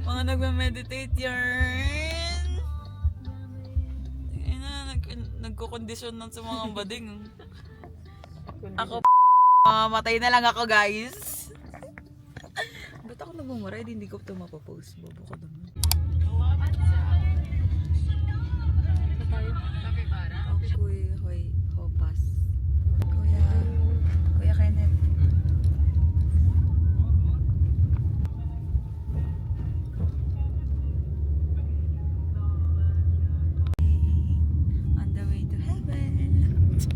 Mga nagme-meditate yan. Nagkukondisyon lang sa mga bading. Ako, matay na lang ako, guys. Ba't ako nagmumura? Hindi ko ito mapapost. Bobo ko naman. Kuya Hopas. Kuya Kenneth. On the way to heaven.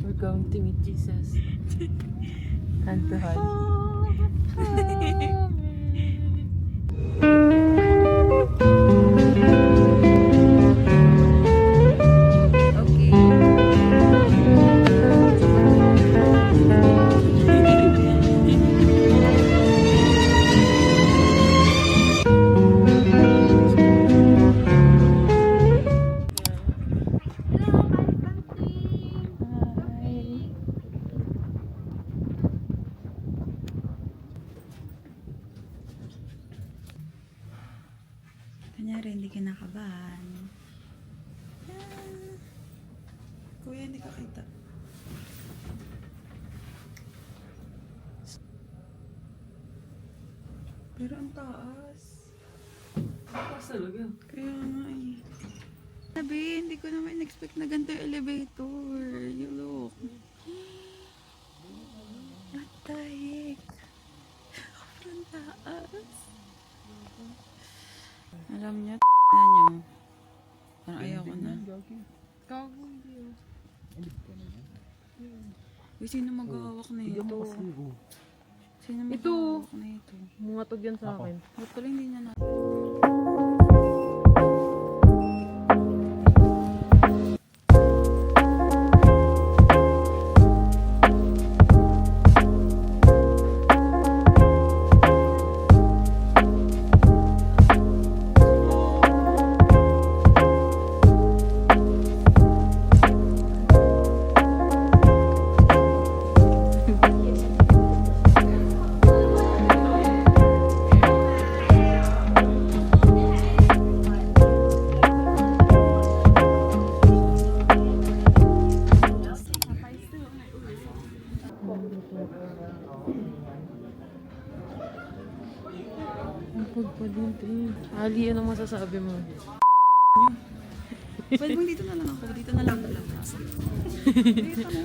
We're going to meet Jesus. Hand to hand. Kanyari, hindi kinakabahan. Kuya, hindi ka kita. Pero ang taas. Taas talaga. Kaya nga eh. Sabi, hindi ko naman in-expect na ganito yung elevator. You look. What the heck? Sobrang taas. Alam niya, na niyo. Parang ayaw ko na. Gago hindi. Uy, sino mag-hawak na ito? Sino Ito. mag-hawak na ito? Mungatog yan sa akin. Ba't pala hindi niya na... Ang pagpadinte. Ali, anong masasabi mo? Pwede bang dito na lang ako? Dito na lang talaga. Dito na.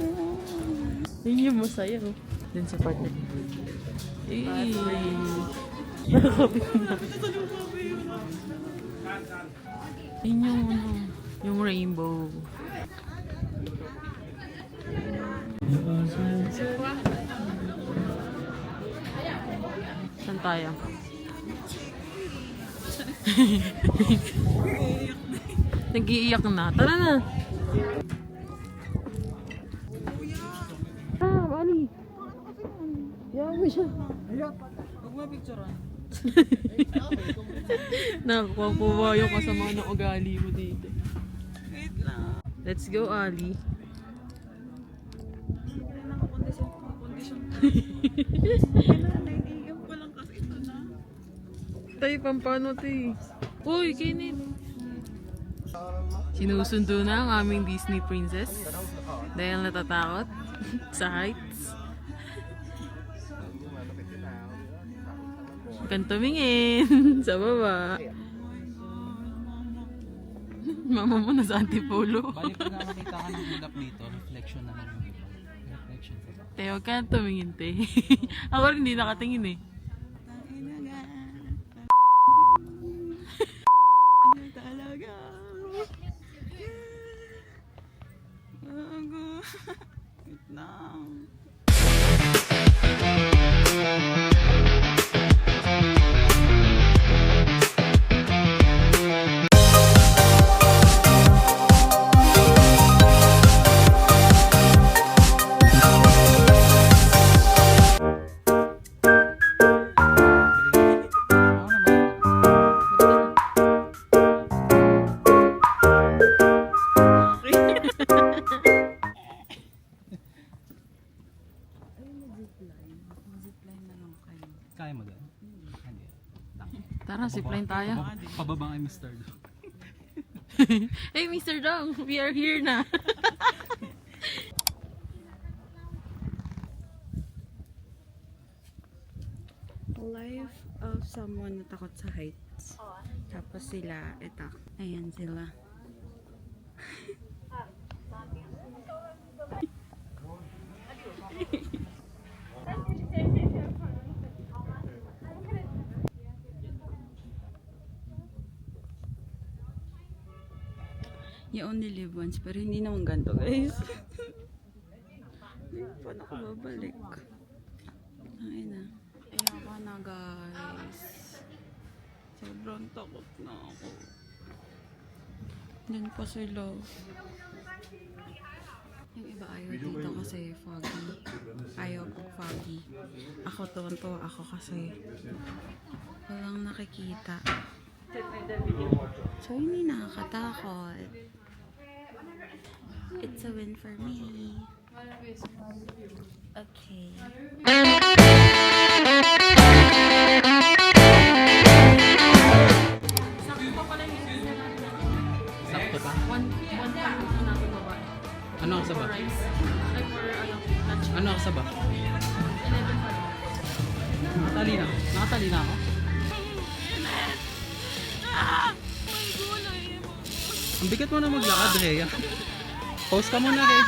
Yun yung masaya, oh. Dun sa part na. Nakakabit na. Yun yung, ano, yung rainbow. Saan tayo? Nag-iiyak na. Tara na! Ali! Yawa mo siya. Huwag mo picturean. Nakakuha yung kasama ng ugali mo dito. Wait lang. Let's go, Ali. Hindi na nakakondisyon. Naiiyak ko lang kasi ito na. Tay, pampano tay? Uy, Kenneth! Sinusundo na ang aming Disney princess dahil natatakot sa heights. Huwag kang tumingin sa baba. Mama mo na sa antipolo. Bali pag nakakita ka ng ulap dito, reflection naman yung iba. Reflection. Te, huwag kang tumingin, te. Ako rin hindi nakatingin eh. Talaga. Wait lang. Kaya mo doon? Tara, zipline tayo. Pababa kay Mr. Do. Hey, Mr. Dong, we are here na. Life of someone na takot sa heights. Tapos sila, eto. Ayan sila. You only live once, pero hindi naman ganito, guys. Paano ako babalik? Ay na. Ayoko na, guys. Sobrang takot na ako. Diyan pa sila. Yung iba ayaw dito kasi foggy. Ayaw ko foggy. Ako tuwan-tuwa ako kasi walang nakikita. So, hindi nakakatakot. It's a win for me. Okay. Sakto pa? One time na natin babae. Ano ang saba? Rice. Like for lunch. Ano ang saba? 11 pa lang. Nakatali na. Nakatali na ako. Ang bigat mo na maglakad, Rhea. Pause ka muna, Rhea.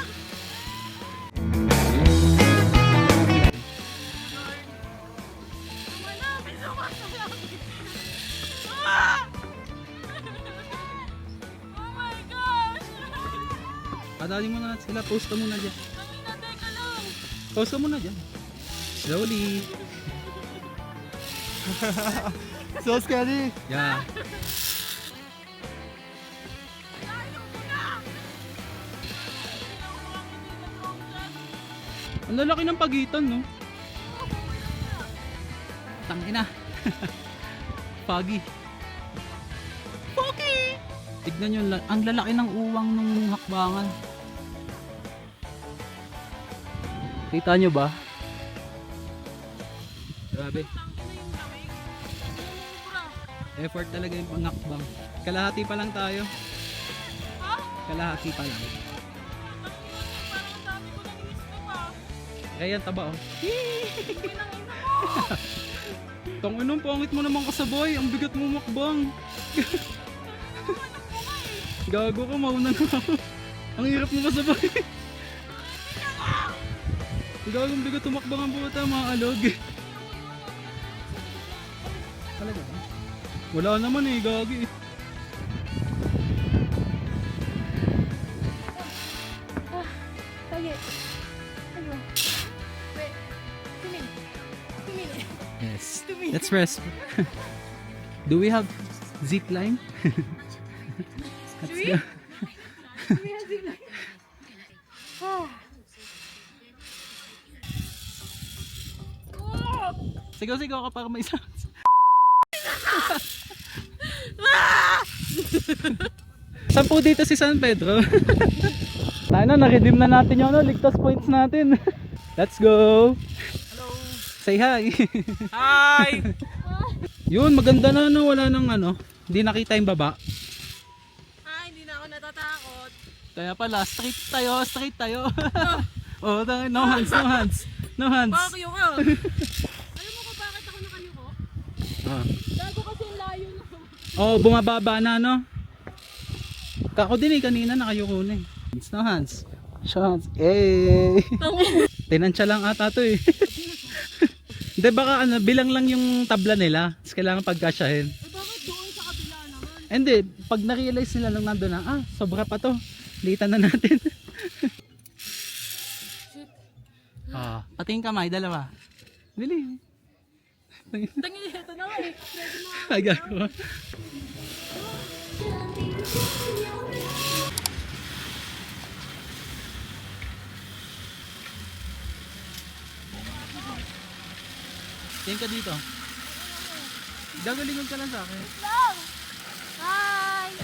Padali mo na sila. Pause ka muna dyan. Pause ka muna dyan. Slowly. So scary. Yeah. Ang lalaki ng pagitan, no? Tangina. Pagi. Pagi! Tignan nyo, ang lalaki ng uwang ng hakbangan. Kita nyo ba? Grabe. Effort talaga yung pangakbang. Kalahati pa lang tayo. Kalahati pa lang. Kaya yan, taba oh. Tong anong pangit mo naman kasabay. Ang bigat mo makbang. Gago ka, mauna na ako. Ang hirap mo kasabay. Gago, ang bigat tumakbang ang buta, mga alog. Talaga ba? Wala naman eh, gagi. Yes. Let's rest. Do we have zip line? Let's go. Sigaw-sigaw ka para may sounds. Saan po dito si San Pedro? Tayo na, na-redeem na natin yung ligtas points natin. Let's go! Hello! Say hi! Hi! Yun, maganda na no, wala nang ano. Hindi nakita yung baba. Hindi na ako natatakot. Kaya pala, straight tayo. Oh, no hands, no hands. No hands. Bakyo ka. Alam mo kung bakit ako nakayuko? Ah. Gago kasi layo na. Oh, bumababa na no. Kako din eh, kanina nakayuko na eh. No hands. Shots. Eh. Tinansya lang ata to eh. Hindi baka ano, bilang lang yung tabla nila. Tapos kailangan pagkasyahin. Bakit doon sa kabila naman? Hindi, pag na-realize nila lang nandun na, sobra pa to. Litan na natin. Pati yung kamay, dalawa. Bili. Tangin ito na nga eh. Ay, gagawa. Tingin ka dito. Gagalingon ka lang sa akin. Hi!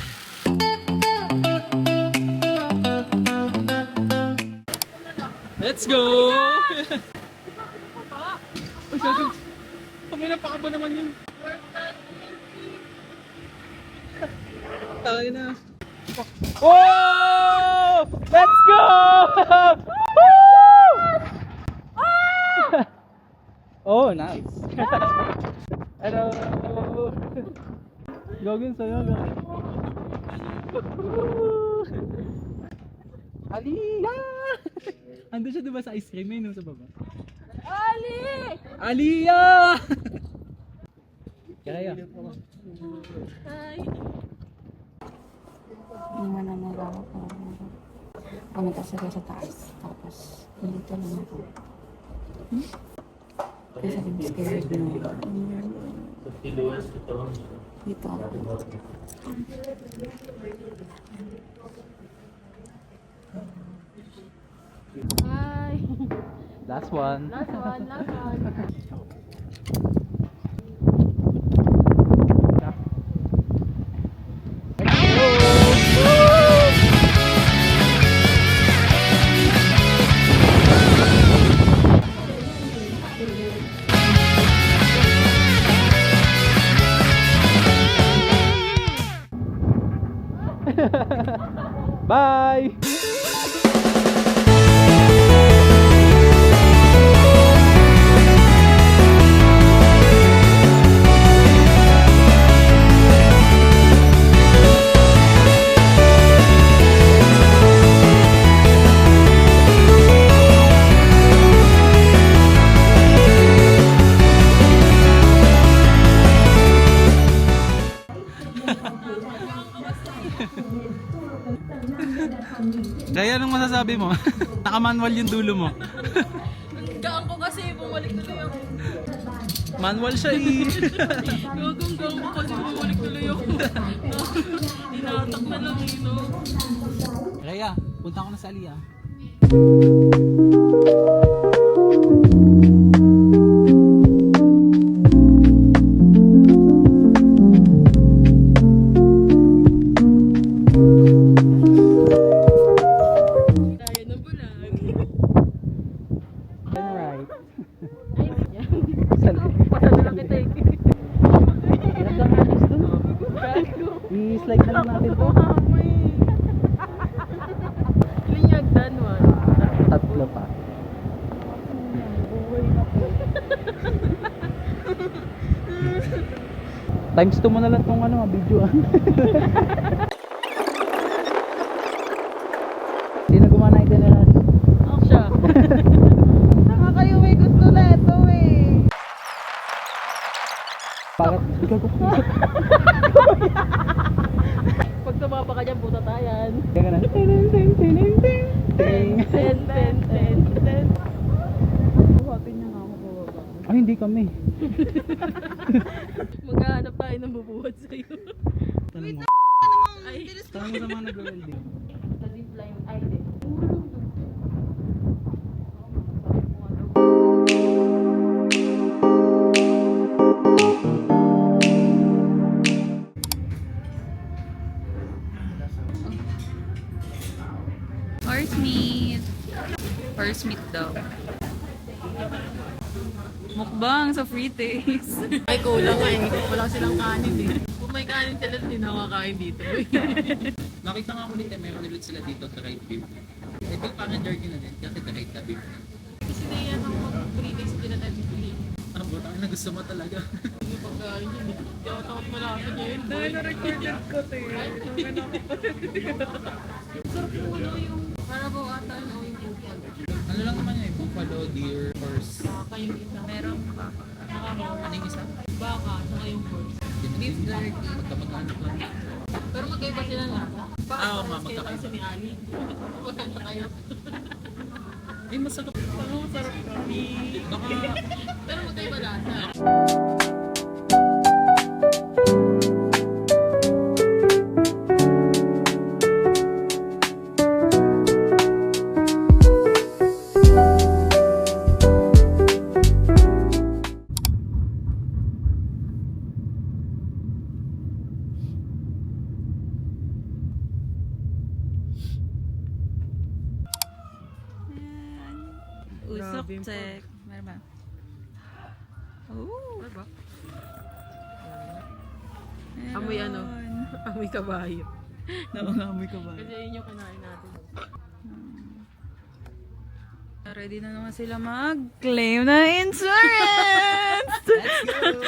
Let's go! Ay, gagawin. Pamina pa ka ba naman yun? Tayo na. Whoa! Let's go! Woo! Oh, nice. Hello. Gagawin sa'yo. Aliyah! Ando siya diba sa ice cream? May nung sa baba. Ali! Aliyah! Kaya. Naman na nila ako. Pumunta sila sa taas. Tapos, dito lang ako. Kasi I'm scared na. Dito ako. Last one. Bye! Kaya anong masasabi mo? Naka-manual yung dulo mo. Gaan ko kasi, bumalik tuloy ako. Manual siya eh. Gagong gaan ko kasi, bumalik tuloy ako. Inatak na lang eh, no? Kaya, punta ko na sa Aliyah. Kaya ng bulan. Right. Pasal na lang kita eh. Hirap lang natin doon. I-slide na lang natin to. Linyagdan, man. Tatlo pa. Times 2 mo na lang tong ano, video ah. Sino gumana ng itinerary? Siya. Saka kayo may gusto na ito eh. Bakit? Ikaw ko. Pag tumapa ka dyan, puta tayan. Kaya ganun. Ting, ting, ting, ting, ting, ting. Ten. Buhatin niya nga ako bababa. Ay, hindi kami. Maghahanap tayo ng bubuhat sa'yo. Tanong mo. Ay, Tanong mo sa mga nag-welding. sa zip line. Ay, di. Horse meat. Horse meat daw. Mukbang sa free taste. Ay, kulang nga eh. Wala silang kanin eh. Kung may kanin sila, hindi nakakain dito. Nakita nga ko dito, meron ulit sila dito sa right beef. Eh, pero parang dirty na din, kasi the right na beef. Kasi na yan ang free taste din na tayo bibili. Ano ba? Ang gusto mo talaga. Hindi pagkain yun eh. Hindi ako takot malapit yun. Dahil na-recorded ko to eh. Sarap po ano yung Carabao ata o yung bukal. Ano lang naman yun, buffalo, deer, horse. Baka yung isa. Meron pa. Ano yung isa? Baka, saka yung horse. Beef jerky. Magkamag-ano lang. Pero magkaiba sila na. Oo, magkakaiba. Kasi ni Ali. Magkanta kayo. Ay, masarap. Ano, sarap kami. Baka, Pero magkaiba lasa. Usok check. Meron ba? Oh. Amoy ano? Amoy kabayo. Nakangamoy ka ba? Kasi yun yung kinain natin. Ready na naman sila mag-claim na insurance! Let's go!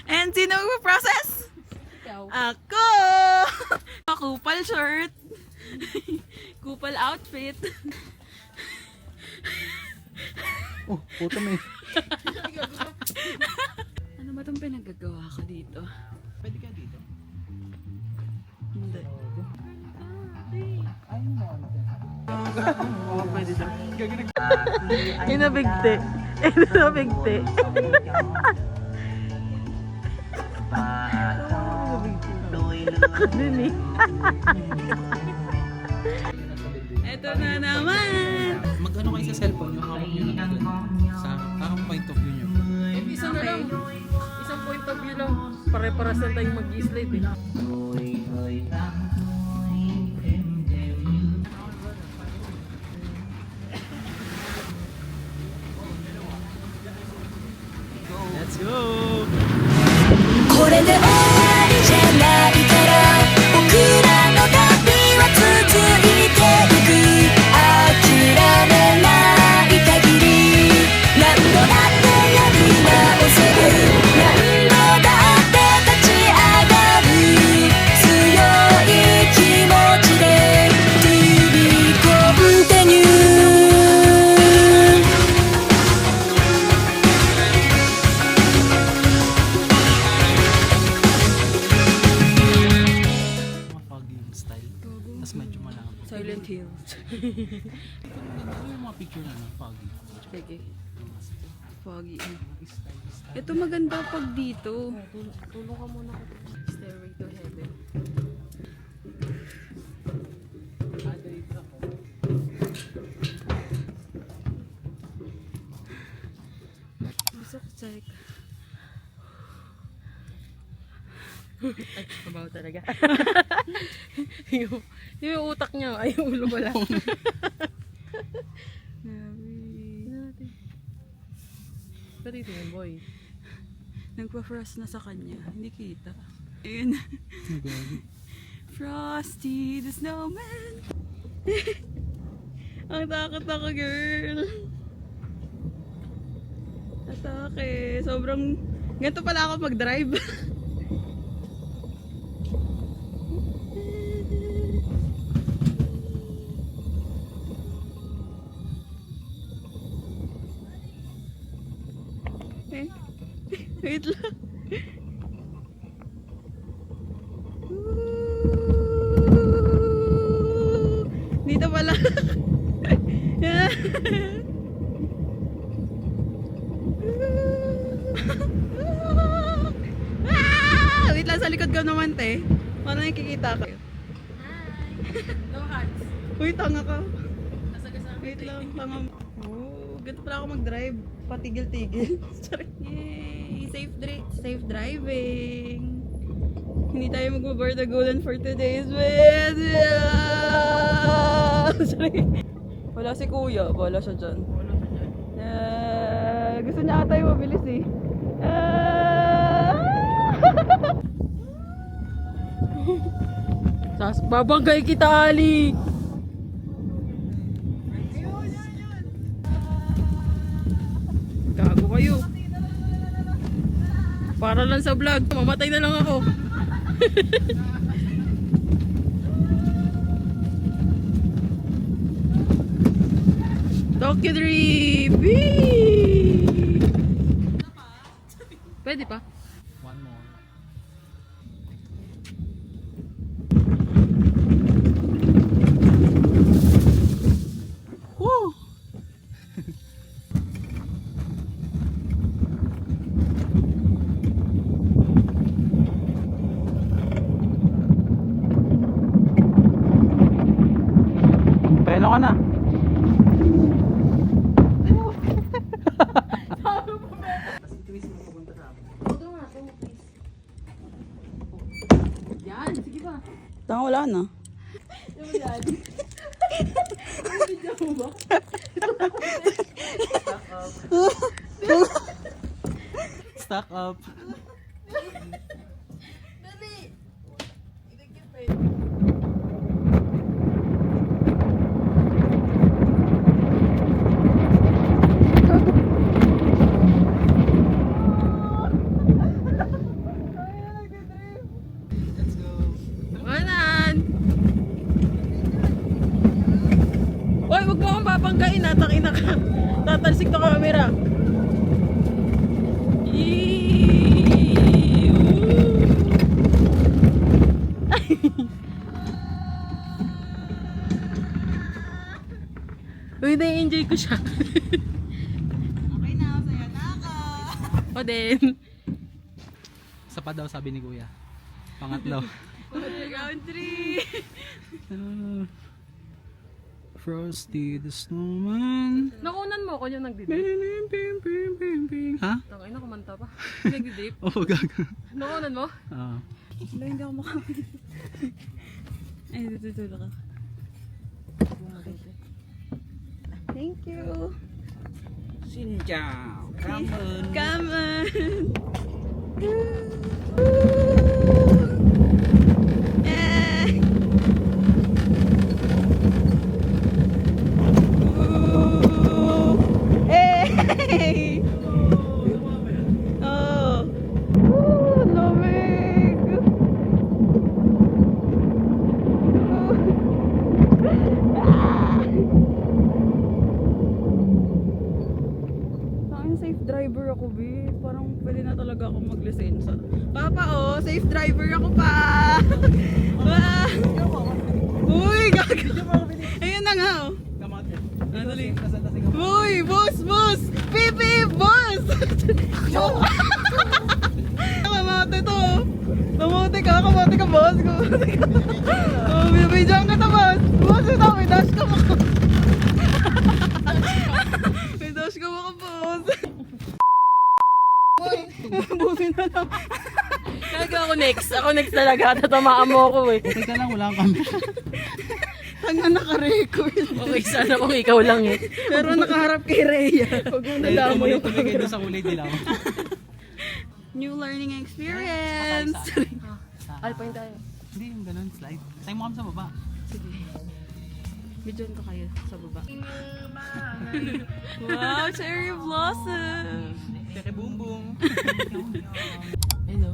And sino mag-process? Ikaw. Ako! Kupal shirt. Kupal outfit. Oh, puto may. Ano ba itong pinagagawa ko dito? Pwede ka dito. Hindi. Oo, pwede daw. Inabigte. Inabigte. Nini. Ito na naman! Mag-ano kayo sa cellphone nyo, hawak nyo lang doon. Sa parang point of view nyo. Isa na lang. Isang point of view lang. Pare-paras na tayong mag-slide eh. Let's go! これで終わりじゃないから僕らの旅は続いていく諦めない限り何度だってやり直せる何度だって立ち上がる強い気持ちで To be continue Mga foggy yung style. Tapos medyo malabo. Silent Hills. Ano yung mga picture na foggy? Sige. Foggy. Ito maganda pag dito. Tulong ka muna ko. Stairway to heaven. Gusto ko check. Ay, mabaho talaga. yung utak niya, ay yung ulo pala. Pero ito yung boy. Nagpa-frost na sa kanya. Hindi kita. Ayun. Frosty the Snowman. Ang takot ako, girl. Atake. Sobrang... Ganito pala ako mag-drive. Eh, wait lang. Dito pala. Wait lang, sa likod ko naman, te. Paano nakikita ka? No hands. Uy, tanga ka. Nasagasaan. Wait lang, tanga mo. Oh, ganito pala ako mag-drive. Patigil-tigil. Sorry. Yay! Safe driving. Hindi tayo mag-board the golden for today's with. Sorry. Wala si kuya. Wala siya dyan. Gusto niya ata yung mabilis eh. Babangay kita, Ali! Gago kayo. Para lang sa vlog, mamatay na lang ako. Tokyo Drift! Whee! Pwede pa? One more. Woo! Preno ka na. Tanga, wala na. Stack up. na-enjoy ko siya. Okay na, saya na ako. O din. Isa pa daw sabi ni Kuya. Pangatlo. Country. Frosty the Snowman. Nakunan mo ako yung nagdidip. Ping, ping, ping, ping, ping. Ha? Tangay na, kumanta pa. Nagdidip. Oo, gaga. Nakunan mo? Oo. Wala, hindi ako makakita. Ay, tutulog ako. Thank you. Sinjao. Come on. Come on. Eh. Hey! Oh! Lamig! Tanging safe driver ako, be. Parang pwede na talaga ako maglisensa. Papa, oh! Safe driver ako pa! Ah! Uy! Gaga! Ayun na nga, oh! Dali. Uy! Boss! Boss! Beep! Beep! Boss! Kamate to! Kamate ka! Kamate ka, boss! Kamate ka! Oh, binibidyan ka to, boss! Boss! Ito! May dash ka mo! May dash ka mo ka, boss! Busin na lang! Talaga ako next. Ako next talaga. Tatamaan mo ako eh. Okay ka lang, wala kang camera. Tanga naka-record. Okay, sana kung ikaw lang eh. Pero nakaharap kay Rhea. Huwag mo nadamo yung Tumigay doon sa kulay dilaw. new learning experience. Alpine tayo. Hindi yung ganun, slide. Tayo mo kami sa baba. Bidyon ko kayo sa baba. Wow, cherry blossom. Tere boom boom. Ayun o.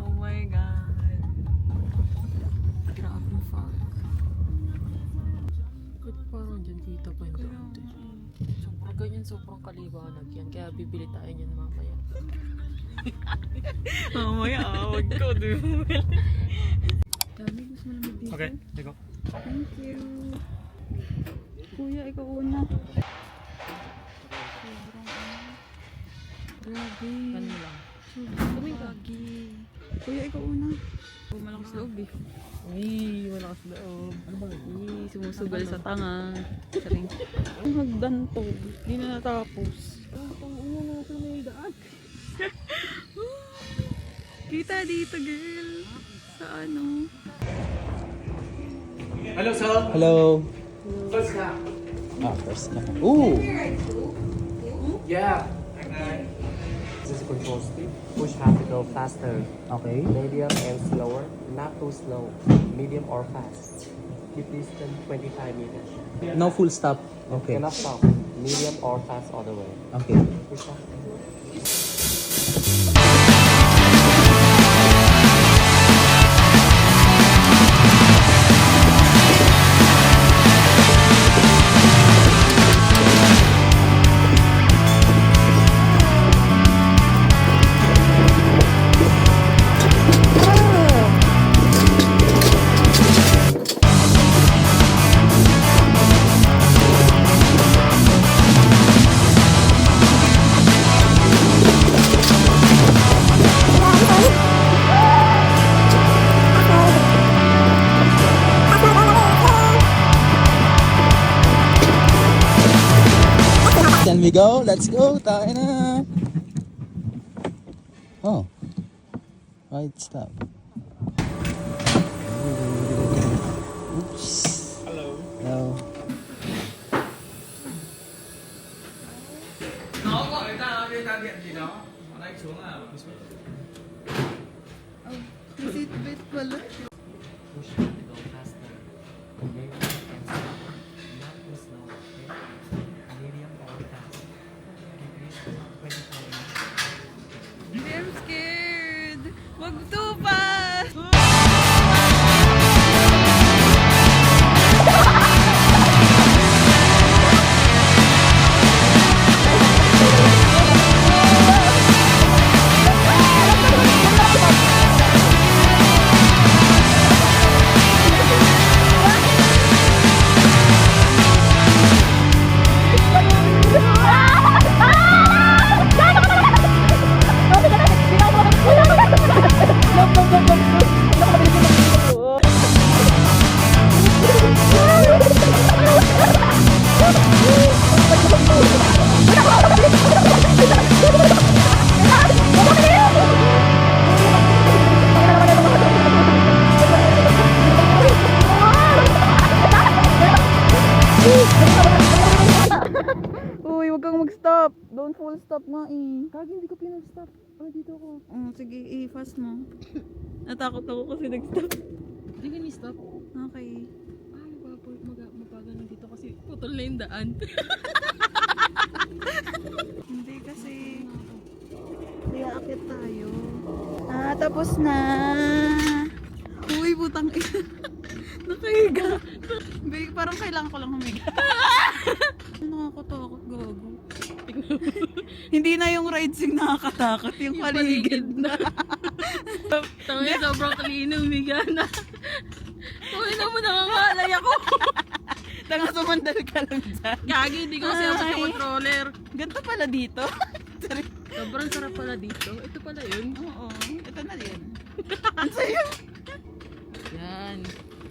Oh my God. Grabe fog. Ba't parang dyan dito pa yung dati? Sobrang ganyan, sobrang kaliwanag yan. Kaya bibili tayo niyan mamaya. Mamaya, awag ko. Dami, mas malamig dito. Okay, go. Thank you. Kuya, ikaw una. Grabe. Ganun lang. Sobrang gagi. Kuya, ikaw una. Oh, malakas loob eh. Uy, malakas loob. Ano ba? Uy, sumusugal sa tanga. Saring. Ang hagdan to. Di na natapos. Kita dito, girl. Sa ano? Hello. First na. First na. Ooh! Yeah. This is control speed. Push have to go faster. Okay. Medium and slower. Not too slow. Medium or fast. Keep distance 25 meters. No full stop. Okay. Cannot stop. Medium or fast all the way. Okay. Push up. Can we go? Let's go. Tayo na. Oh. Right stop. Oops. Hello. Hello. Seatbelt pala. Push have to go faster. Medium and slow. Not too slow. Okay? Medium or fast. Keep distance 25 meters. I'm scared. Magtupas! stop nga eh. Kagi, hindi ko pinag-stop. Dito ako. Sige, i-fast mo. Natakot ako kasi nag-stop. Hindi ka ni-stop. Okay. Mapaga na dito kasi putol na yung daan. Hindi kasi. Kaya akit tayo. Tapos na. Uy, butang ina. Nakahiga. Babe, parang kailangan ko lang humiga. Nakakatakot, gago. Hindi na yung rides yung nakakatakot, yung paligid na. Tangin, sobrang kalino, umiga na. Uy, na mo nangangalay ako. Tanga, sumandal ka lang dyan. Gagi, hindi ko kasi ako sa Ay. controller. Ganito pala dito. Sobrang sarap pala dito. Ito pala yun. Oo, ito na yun. Ang sayo. Yan.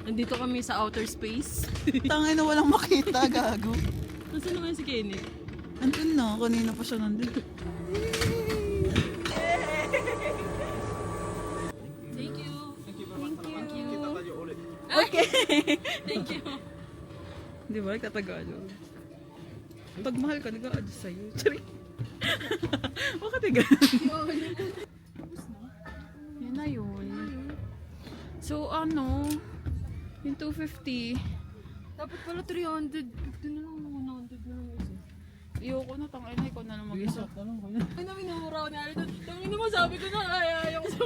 Nandito kami sa outer space. Tangin na walang makita, gago. Nasaan naman si Kenny? Andun na, kanina pa siya nandun. Thank you. Thank you. Okay. Thank you. Di ba, katagalo. Pag mahal ka, nag-a-adjust sa'yo. Sorry. Bakit ganun? Yun na yun. So, yung 250, Dapat pala 300. Ito na lang, 100 na lang isa. ayoko na, tangin na, ikaw na lang mag-isa. Ay, namin namura ko na. Tangin naman, sabi ko na, ayaw ko sa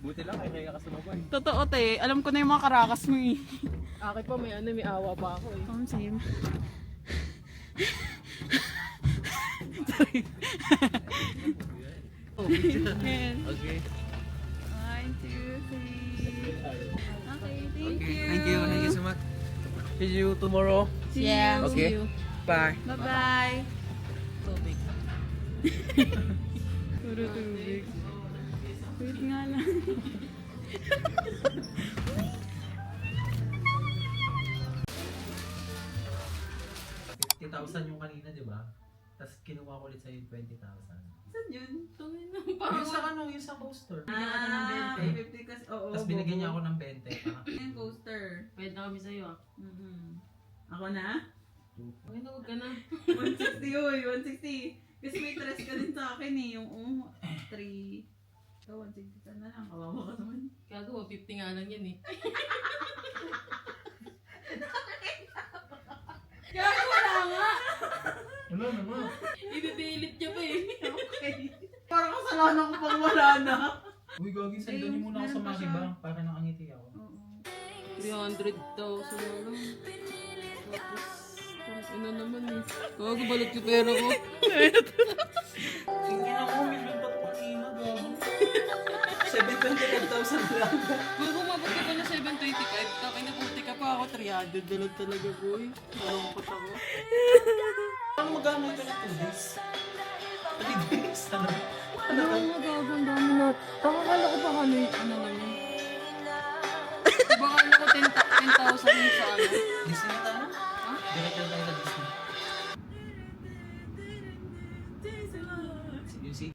Buti lang, kaya ka sumabay. Totoo, te. Alam ko na yung mga karakas mo eh. Akin pa, may may awa pa ako eh. Same. Sorry. Okay. 1, 2, 3. Okay, thank you. Thank you so much. See you tomorrow. Yeah. Okay. Bye. Bye-bye. Tubig. Puro tubig. Wait nga lang. 50,000 yung kanina, di ba? Tapos kinuha ko ulit sa'yo yung 20,000. Saan yun? Tangin na, Yung sa yung sa coaster. Binigyan ka ng 20. 50 kasi, oo. Tapos binigyan niya ako ng 20. Parang, Yung coaster. pwede na kami sa'yo ah. Ako na? Tangin na, huwag ka na. 160 yun, 160. Kasi may tres ka din sa akin eh, yung 3. So, 160 ka na lang, kawawa ka naman. Gago, 50 nga lang yan eh. Gago, wala nga! wala naman. I-delete niya pa eh. Okay. Parang kasalanan ko pang wala na. Uy, gagi, sandan niyo muna ako sa Makibang para nakangiti ako. 300,000 na lang. Tapos, ina naman eh. Gago, balot yung pera ko. Tingin ako, million pa kanina, gagi. 725,000 lang. Gago, mabot ka pa na 725. Takin na puti ka pa ako. 300 na lang talaga, boy. Malungkot ako. Paano magamit ka ng 2 days? 3 days? Ano? Ano nga gago, ang dami na. Takakala ko baka ano lang yun. Baka ano ko 10,000 yung sa ano. Disney na tayo? Ha? Direkta tayo sa Disney.